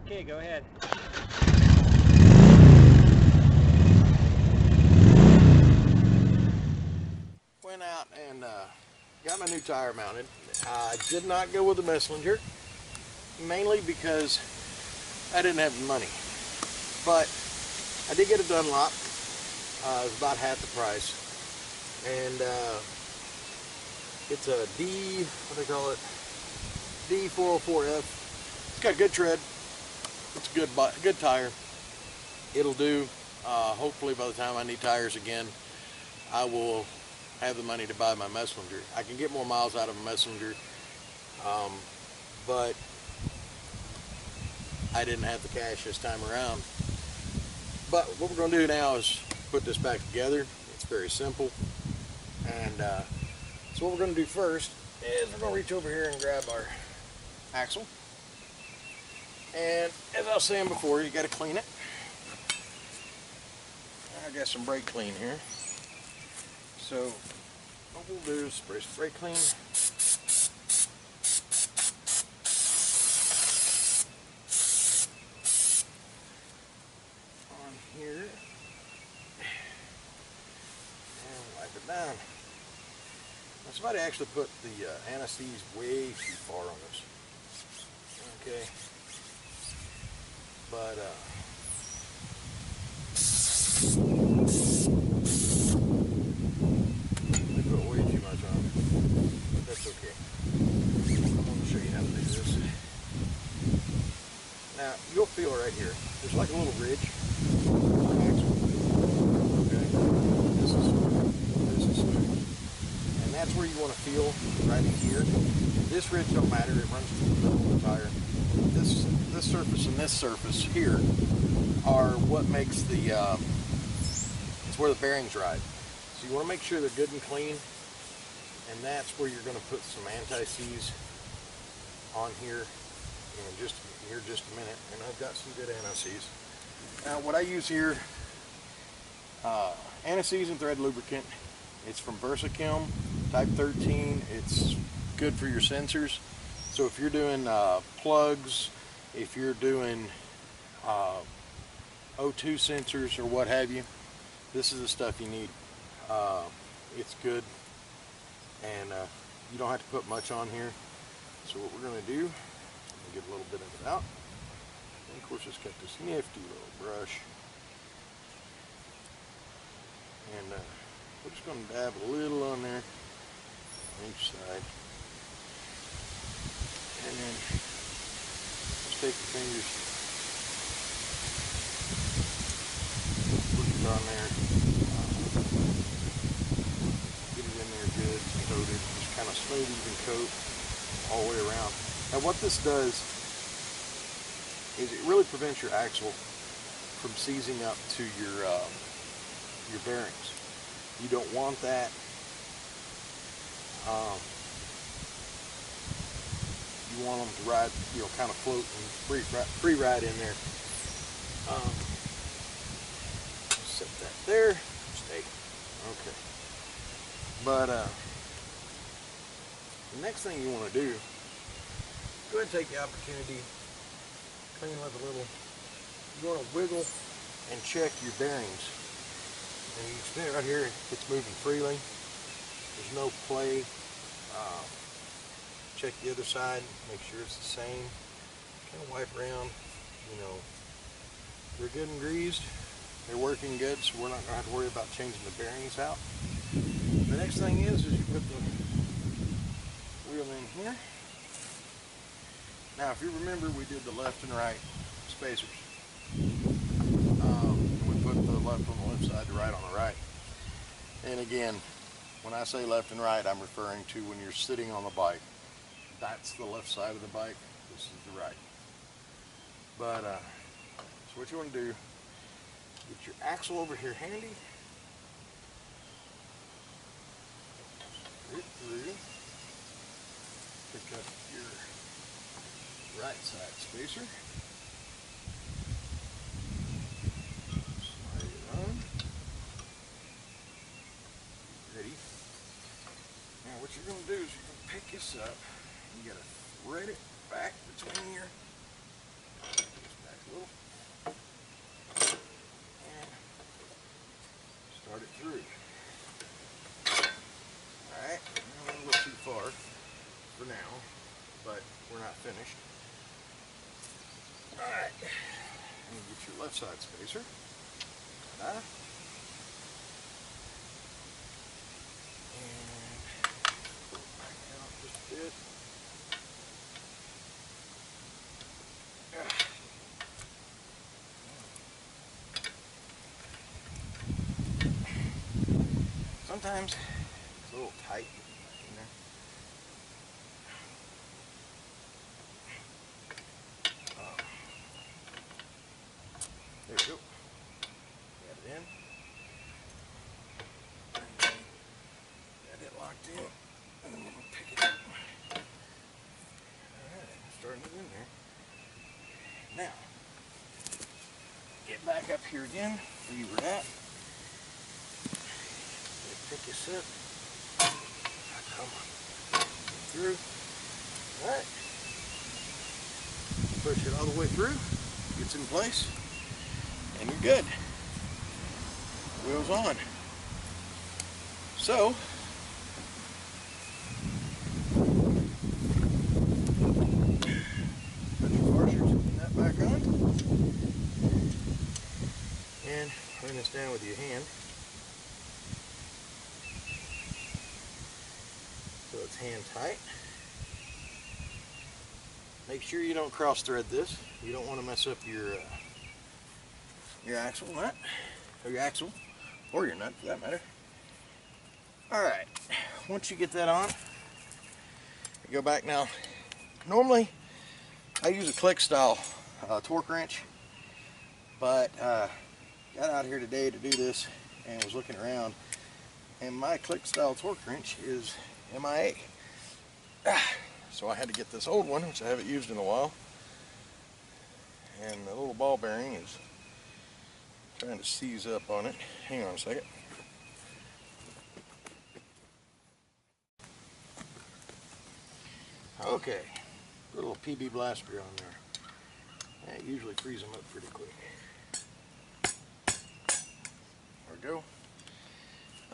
Okay, go ahead. Went out and got my new tire mounted. I did not go with the Messenger, mainly because I didn't have the money. But I did get a Dunlop. It was about half the price. And it's a what do they call it? D404F. It's got good tread. It's a good tire. It'll do. Hopefully by the time I need tires again, I will have the money to buy my Messenger. I can get more miles out of a Messenger, but I didn't have the cash this time around. But what we're going to do now is put this back together. It's very simple. And so what we're going to do first is we're going to reach over here and grab our axle. And as I was saying before, you got to clean it. I got some brake clean here. So what we'll do is spray some brake clean. On here. And wipe it down. Now somebody actually put the anti-seize way too far on this. Okay. But they put way too much on it. But that's okay. I'm going to show you how to do this. Now you'll feel right here. There's like a little ridge on the axle. Okay. This is smooth. And that's where you want to feel right in here. This ridge don't matter. It runs through the middle of the tire. This surface and this surface here are what makes the it's where the bearings ride. So you want to make sure they're good and clean, and that's where you're going to put some anti-seize on here in just a minute. And I've got some good anti-seize. Now what I use here, anti-seize and thread lubricant. It's from VersaChem type 13. It's good for your sensors. So if you're doing plugs, if you're doing O2 sensors or what have you, this is the stuff you need. It's good, and you don't have to put much on here. So what we're going to do, get a little bit of it out. And of course it's got this nifty little brush. And we're just going to dab a little on there on each side. And then just take the fingers, push it on there, get it in there good, coated, just kind of smooth even coat all the way around. Now what this does is it really prevents your axle from seizing up to your bearings. You don't want that. You want them to ride, kind of float and free ride in there. Set that there. Stay. Okay. But the next thing you want to do, go ahead and take the opportunity, clean up a little. You want to wiggle and check your bearings. And you can see it right here, it's moving freely. There's no play. Check the other side, make sure it's the same. Kind of wipe around, they're good and greased. They're working good, so we're not going to have to worry about changing the bearings out. The next thing is you put the wheel in here. Now, if you remember, we did the left and right spacers. We put the left on the left side, the right on the right. And again, when I say left and right, I'm referring to when you're sitting on the bike. That's the left side of the bike. This is the right. But so what you want to do, get your axle over here handy. Get through. Pick up your right side spacer. Slide it on. Ready. Now what you're going to do is you're going to pick this up. You got to thread it back between your through. Alright, a little too far for now, but we're not finished. Alright, and get your left side spacer. Ta-da. And back out just a bit. Sometimes it's a little tight in there. There we go. Got it in. Got it locked in. And then we'll pick it up. Alright, starting it in there. Now, get back up here again where you were at. Pick this up. Come on. Through. Alright. Push it all the way through. Gets in place. And you're good. Wheels on. So, put your washers and that back on. And bring this down with your hand. So it's hand tight. Make sure you don't cross thread this. You don't want to mess up your axle nut, or your axle, or your nut for that matter. Alright, once you get that on, you go back now. Normally, I use a click style torque wrench, but got out here today to do this and was looking around, and my click style torque wrench is MIA. So I had to get this old one, which I haven't used in a while, and the little ball bearing is trying to seize up on it. Hang on a second. Okay, put a little PB blaster on there. That usually frees them up pretty quick. There we go.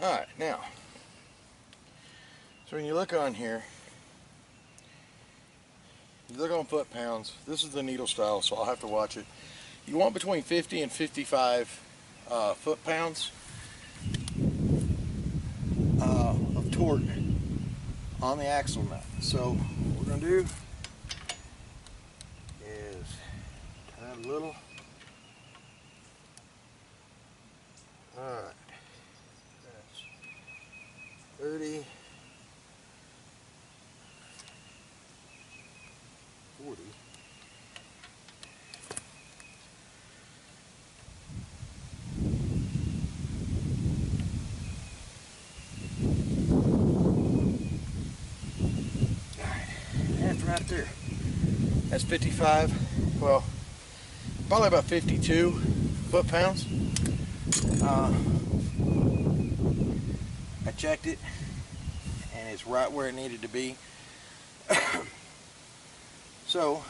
Alright, now, so when you look on here, you look on foot pounds. This is the needle style, so I'll have to watch it. You want between 50 and 55 foot pounds of torque on the axle nut. So what we're going to do is turn a little. Alright, that's 30, 40. That's right there. That's 55. Well, probably about 52 foot-pounds. I checked it, and it's right where it needed to be. So,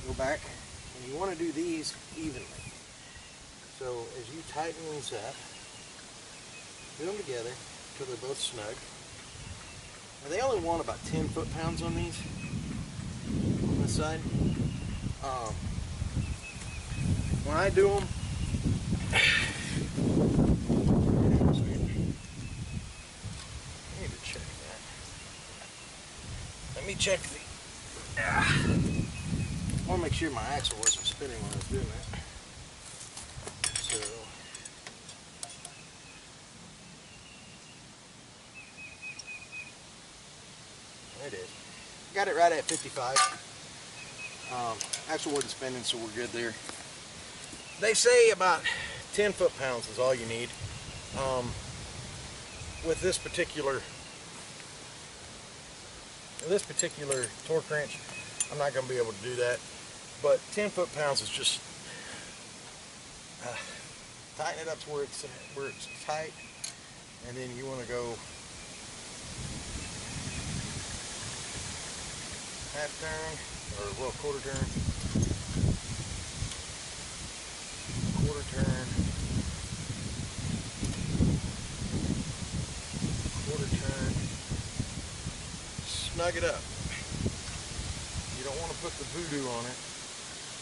go back, and you want to do these evenly. So, as you tighten these up, do them together until they're both snug. Now, they only want about 10 foot-pounds on these, on this side. When I do them, I need to check that. Let me check the. I want to make sure my axle wasn't spinning when I was doing that. So, it is. Got it right at 55. Axle wasn't spinning, so we're good there. They say about 10 foot-pounds is all you need. With this particular torque wrench, I'm not going to be able to do that. But 10 foot-pounds is just tighten it up to where it's tight, and then you want to go half turn, or well, quarter turn, snug it up. You don't want to put the voodoo on it.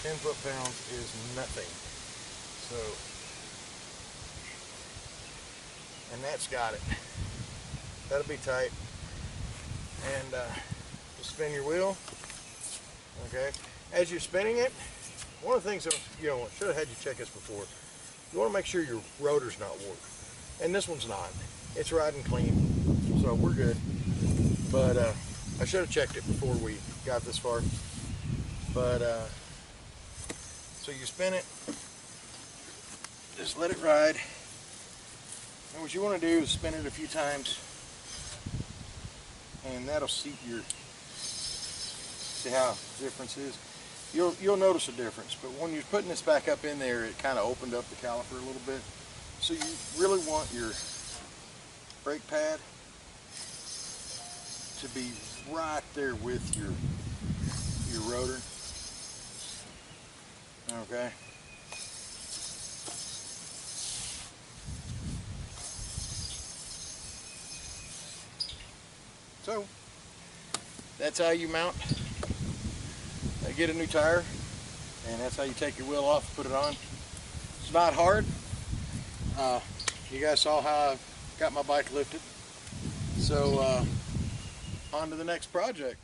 10 foot-pounds is nothing. So, and that's got it. That'll be tight. And just spin your wheel. Okay. As you're spinning it, one of the things that, you know, should have had you check this before. You want to make sure your rotor's not warped. And this one's not. It's riding clean, so we're good. But I should have checked it before we got this far. But so you spin it, just let it ride. And what you want to do is spin it a few times, and that'll seat your. See how the difference is. You'll notice a difference, but when you're putting this back up in there, it kind of opened up the caliper a little bit. So you really want your brake pad to be right there with your rotor. Okay. So that's how you mount. Get a new tire, and that's how you take your wheel off, put it on. It's not hard. You guys saw how I got my bike lifted. So on to the next project.